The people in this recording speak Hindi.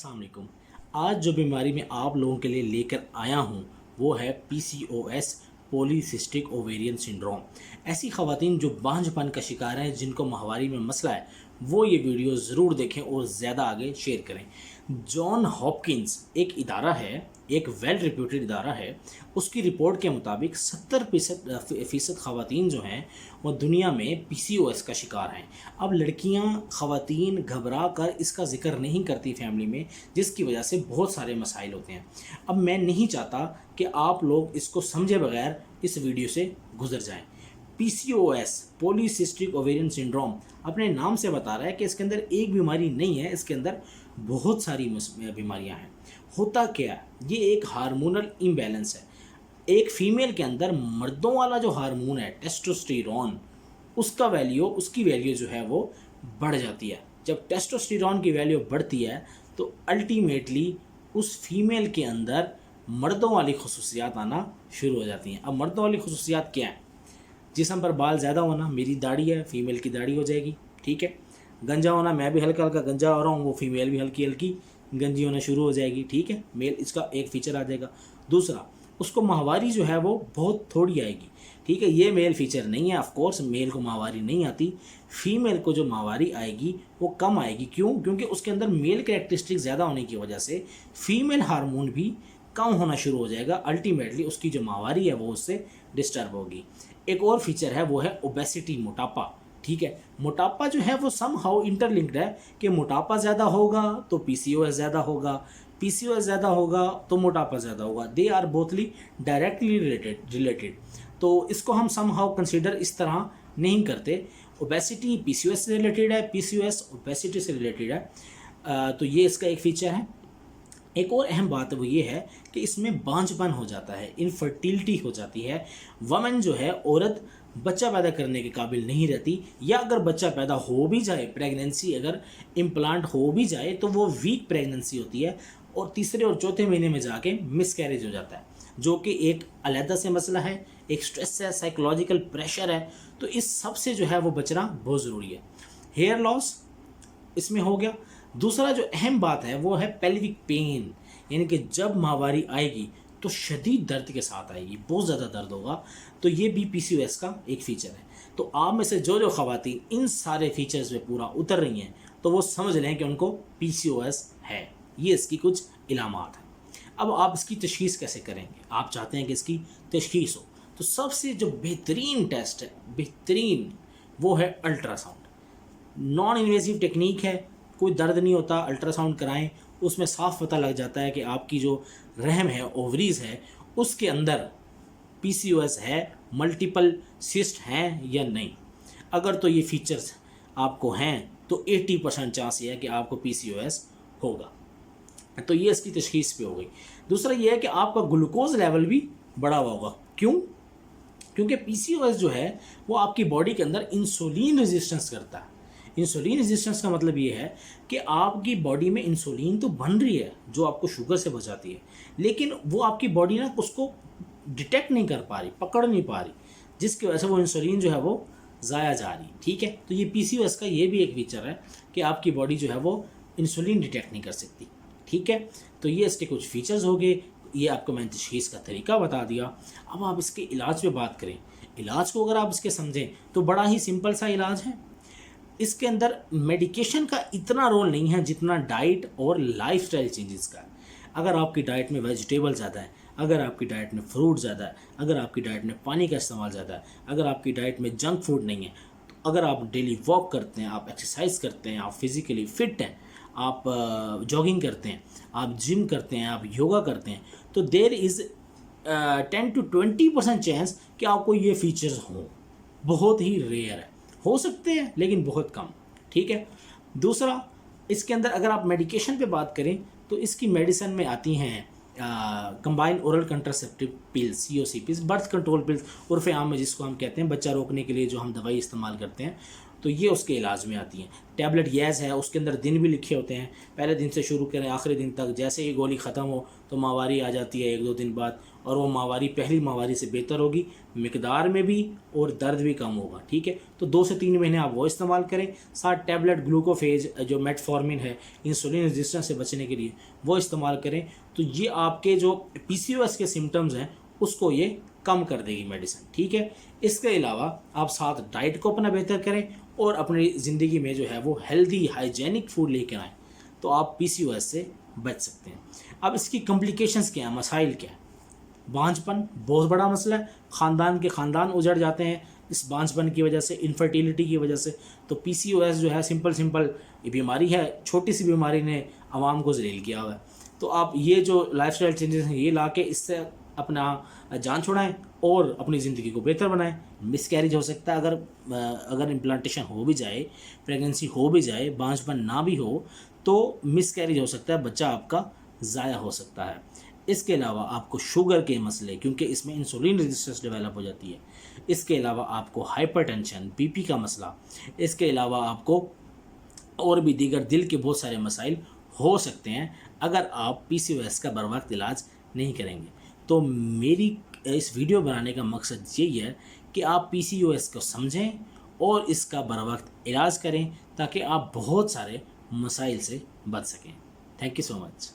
अस्सलाम वालेकुम। आज जो बीमारी मैं आप लोगों के लिए लेकर आया हूँ वो है पीसीओएस, पॉलीसिस्टिक ओवेरियन सिंड्रोम। ऐसी ख़वातीन जो बांझपन का शिकार हैं, जिनको माहवारी में मसला है, वो ये वीडियो ज़रूर देखें और ज़्यादा आगे शेयर करें। जॉन हॉपकिंस एक इदारा है, एक वेल रिप्यूटेड इदारा है। उसकी रिपोर्ट के मुताबिक 70% ख़वातीन जो हैं वो दुनिया में पीसीओएस का शिकार हैं। अब लड़कियां, ख़वातीन घबरा कर इसका जिक्र नहीं करती फैमिली में, जिसकी वजह से बहुत सारे मसाइल होते हैं। अब मैं नहीं चाहता कि आप लोग इसको समझे बगैर इस वीडियो से गुजर जाएं। पीसीओएस, पॉलीसिस्टिक ओवेरियन सिंड्रोम, अपने नाम से बता रहा है कि इसके अंदर एक बीमारी नहीं है, इसके अंदर बहुत सारी बीमारियां हैं। होता क्या है? ये एक हार्मोनल इम्बैलेंस है। एक फीमेल के अंदर मर्दों वाला जो हार्मोन है टेस्टोस्टेरोन, उसकी वैल्यू जो है वो बढ़ जाती है। जब टेस्टोस्टेरोन की वैल्यू बढ़ती है तो अल्टीमेटली उस फीमेल के अंदर मर्दों वाली खसूसियात आना शुरू हो जाती हैं। अब मर्दों वाली खसूसियात क्या हैं? जिस्म पर बाल ज़्यादा होना, मेरी दाढ़ी है, फीमेल की दाढ़ी हो जाएगी, ठीक है। गंजा होना, मैं भी हल्का हल्का गंजा हो रहा हूँ, वो फीमेल भी हल्की हल्की गंजी होना शुरू हो जाएगी, ठीक है। मेल इसका एक फीचर आ जाएगा। दूसरा, उसको माहवारी जो है वो बहुत थोड़ी आएगी, ठीक है। ये मेल फीचर नहीं है, ऑफ कोर्स मेल को माहवारी नहीं आती। फीमेल को जो माहवारी आएगी वो कम आएगी। क्यों? क्योंकि उसके अंदर मेल कैरेक्टरिस्टिक ज़्यादा होने की वजह से फीमेल हार्मोन भी कम होना शुरू हो जाएगा। अल्टीमेटली उसकी जो माहवारी है वो उससे डिस्टर्ब होगी। एक और फीचर है, वो है ओबेसिटी, मोटापा, ठीक है। मोटापा जो है वो सम हाउ इंटरलिंक्ड है कि मोटापा ज़्यादा होगा तो पीसीओएस ज़्यादा होगा, पीसीओएस ज़्यादा होगा तो मोटापा ज़्यादा होगा। They are bothly directly related. तो इसको हम सम हाउ कंसिडर इस तरह नहीं करते। ओबेसिटी पीसीओएस से रिलेटेड है, पीसीओएस ओबेसिटी से रिलेटेड है। तो ये इसका एक फीचर है। एक और अहम बात वो ये है कि इसमें बांझपन हो जाता है, इनफर्टिलिटी हो जाती है। वमन जो है, औरत बच्चा पैदा करने के काबिल नहीं रहती, या अगर बच्चा पैदा हो भी जाए, प्रेगनेंसी अगर इम्प्लांट हो भी जाए तो वो वीक प्रेगनेंसी होती है और तीसरे और चौथे महीने में जाके मिसकैरेज हो जाता है, जो कि एक अलहदा से मसला है, एक स्ट्रेस है, साइकोलॉजिकल प्रेशर है। तो इस सब से जो है वो बचना बहुत ज़रूरी है। हेयर लॉस इसमें हो गया। दूसरा जो अहम बात है वो है पेल्विक पेन, यानी कि जब माहवारी आएगी तो शदीद दर्द के साथ आएगी, बहुत ज़्यादा दर्द होगा। तो ये भी पीसीओएस का एक फ़ीचर है। तो आप में से जो ख़वातीन इन सारे फीचर्स पे पूरा उतर रही हैं तो वो समझ लें कि उनको पीसीओएस है। ये इसकी कुछ इलामात हैं। अब आप इसकी तशख़ीस कैसे करेंगे? आप चाहते हैं कि इसकी तशख़ीस हो, तो सबसे जो बेहतरीन टेस्ट है, बेहतरीन, वो है अल्ट्रासाउंड। नॉन इन्वेसिव टेक्निक है, कोई दर्द नहीं होता। अल्ट्रासाउंड कराएं, उसमें साफ पता लग जाता है कि आपकी जो रहम है, ओवरीज है, उसके अंदर पीसीओएस है, मल्टीपल सिस्ट हैं या नहीं। अगर तो ये फीचर्स आपको हैं तो 80% चांस ये है कि आपको पीसीओएस होगा। तो ये इसकी तशख़ीस पे हो गई। दूसरा ये है कि आपका ग्लूकोज लेवल भी बढ़ा हुआ होगा। क्यों? क्योंकि पीसीओएस जो है वो आपकी बॉडी के अंदर इंसुलिन रेजिस्टेंस करता है। इंसुलिन रेजिस्टेंस का मतलब ये है कि आपकी बॉडी में इंसुलिन तो बन रही है जो आपको शुगर से बचाती है, लेकिन वो आपकी बॉडी ना उसको डिटेक्ट नहीं कर पा रही, पकड़ नहीं पा रही, जिसकी वजह से वो इंसुलिन जो है वो ज़ाया जा रही, ठीक है। तो ये पीसीओएस का ये भी एक फीचर है कि आपकी बॉडी जो है वो इंसुलिन डिटेक्ट नहीं कर सकती, ठीक है। तो ये इसके कुछ फीचर्स हो गए। ये आपको मैंने तशख़ीस का तरीका बता दिया। अब आप इसके इलाज पे बात करें। इलाज को अगर आप इसके समझें तो बड़ा ही सिंपल सा इलाज है। इसके अंदर मेडिकेशन का इतना रोल नहीं है जितना डाइट और लाइफस्टाइल चेंजेस का है। अगर आपकी डाइट में वेजिटेबल ज़्यादा है, अगर आपकी डाइट में फ्रूट ज़्यादा है, अगर आपकी डाइट में पानी का इस्तेमाल ज़्यादा है, अगर आपकी डाइट में जंक फूड नहीं है, अगर आप डेली वॉक करते हैं, आप एक्सरसाइज करते हैं, आप फिज़िकली फ़िट हैं, आप जॉगिंग करते हैं, आप जिम करते हैं, आप योगा करते हैं, तो देयर इज़ 10 to 20% चांस कि आपको ये फीचर्स हों। बहुत ही रेयर है, हो सकते हैं लेकिन बहुत कम, ठीक है। दूसरा, इसके अंदर अगर आप मेडिकेशन पे बात करें तो इसकी मेडिसिन में आती हैं combined oral contraceptive pills, COC pills, birth control pills, उर्फ़ आम में जिसको हम कहते हैं बच्चा रोकने के लिए जो हम दवाई इस्तेमाल करते हैं, तो ये उसके इलाज में आती हैं। टैबलेट येस है, उसके अंदर दिन भी लिखे होते हैं, पहले दिन से शुरू करें आखिरी दिन तक। जैसे ही गोली ख़त्म हो तो माहवारी आ जाती है 1-2 दिन बाद, और वो माहवारी पहली माहवारी से बेहतर होगी, मिकदार में भी और दर्द भी कम होगा। ठीक है, तो 2 से 3 महीने आप वो इस्तेमाल करें। साथ टैबलेट ग्लूकोफेज जो मेटफॉर्मिन है इंसुलिन रेजिस्टेंस से बचने के लिए, वो इस्तेमाल करें। तो ये आपके जो PCOS के सिम्टम्स हैं उसको ये कम कर देगी मेडिसिन। ठीक है, इसके अलावा आप साथ डाइट को अपना बेहतर करें और अपनी ज़िंदगी में जो है वो हेल्दी हाइजेनिक फूड लेकर आएँ, तो आप PCOS से बच सकते हैं। अब इसकी कॉम्प्लिकेशंस क्या हैं, मसाइल क्या हैं? बांझपन बहुत बड़ा मसला है, ख़ानदान के ख़ानदान उजड़ जाते हैं इस बांझपन की वजह से, इनफर्टिलिटी की वजह से। तो PCOS जो है सिंपल ये बीमारी है, छोटी सी बीमारी ने आवाम को ज़लील किया हुआ है। तो आप ये जो लाइफस्टाइल चेंजेस हैं ये ला के इससे अपना जान छुड़ाएं और अपनी ज़िंदगी को बेहतर बनाएं। मिसकैरेज हो सकता है अगर इम्प्लांटेशन हो भी जाए, प्रेगनेंसी हो भी जाए, बांझपन ना भी हो, तो मिसकैरेज हो सकता है, बच्चा आपका ज़ाया हो सकता है। इसके अलावा आपको शुगर के मसले, क्योंकि इसमें इंसुलिन रेजिस्टेंस डेवलप हो जाती है। इसके अलावा आपको हाइपरटेंशन, BP का मसला, इसके अलावा आपको और भी दीगर दिल के बहुत सारे मसाइल हो सकते हैं अगर आप PCOS का बर वक्त इलाज नहीं करेंगे। तो मेरी इस वीडियो बनाने का मकसद यही है कि आप PCOS को समझें और इसका बर वक्त इलाज करें, ताकि आप बहुत सारे मसाइल से बच सकें। Thank you so much.